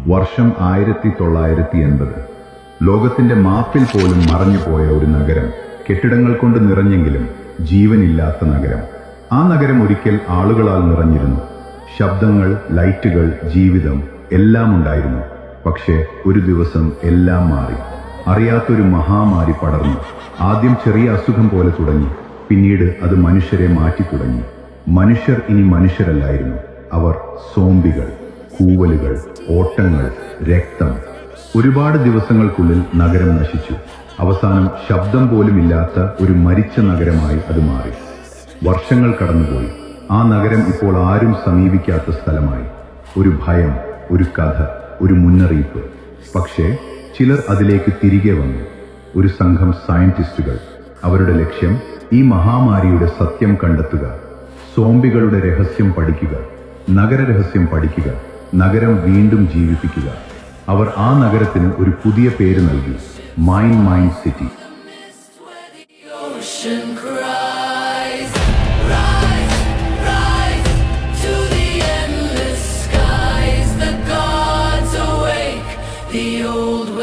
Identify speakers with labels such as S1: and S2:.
S1: വർഷം 1980. ലോകത്തിന്റെ മാപ്പിൽ പോലും മറഞ്ഞുപോയ ഒരു നഗരം, കെട്ടിടങ്ങൾ കൊണ്ട് നിറഞ്ഞെങ്കിലും ജീവനില്ലാത്ത നഗരം. ആ നഗരം ഒരിക്കൽ ആളുകളാൽ നിറഞ്ഞിരുന്നു. ശബ്ദങ്ങൾ, ലൈറ്റുകൾ, ജീവിതം എല്ലാം ഉണ്ടായിരുന്നു. പക്ഷേ ഒരു ദിവസം എല്ലാം മാറി. അറിയാത്തൊരു മഹാമാരി പടർന്നു. ആദ്യം ചെറിയ അസുഖം പോലെ തുടങ്ങി, പിന്നീട് അത് മനുഷ്യരെ മാറ്റി തുടങ്ങി. മനുഷ്യർ ഇനി മനുഷ്യരല്ലായിരുന്നു. അവർ സോംബികൾ. കൂവലുകൾ, ഓട്ടങ്ങൾ, രക്തം. ഒരുപാട് ദിവസങ്ങൾക്കുള്ളിൽ നഗരം നശിച്ചു. അവസാനം ശബ്ദം പോലുമില്ലാത്ത ഒരു മരിച്ച നഗരമായി അത് മാറി. വർഷങ്ങൾ കടന്നുപോയി. ആ നഗരം ഇപ്പോൾ ആരും സമീപിക്കാത്ത സ്ഥലമായി. ഒരു ഭയം, ഒരു കഥ, ഒരു മുന്നറിയിപ്പ്. പക്ഷേ ചിലർ അതിലേക്ക് തിരികെ വന്നു. ഒരു സംഘം സയന്റിസ്റ്റുകൾ. അവരുടെ ലക്ഷ്യം ഈ മഹാമാരിയുടെ സത്യം കണ്ടെത്തുക, സോംബികളുടെ രഹസ്യം പഠിക്കുക, നഗരരഹസ്യം പഠിക്കുക, നഗരം വീണ്ടും ജീവിപ്പിക്കുക. അവർ ആ നഗരത്തിന് ഒരു പുതിയ പേര് നൽകി, മൈൻഡ് സിറ്റി.
S2: The old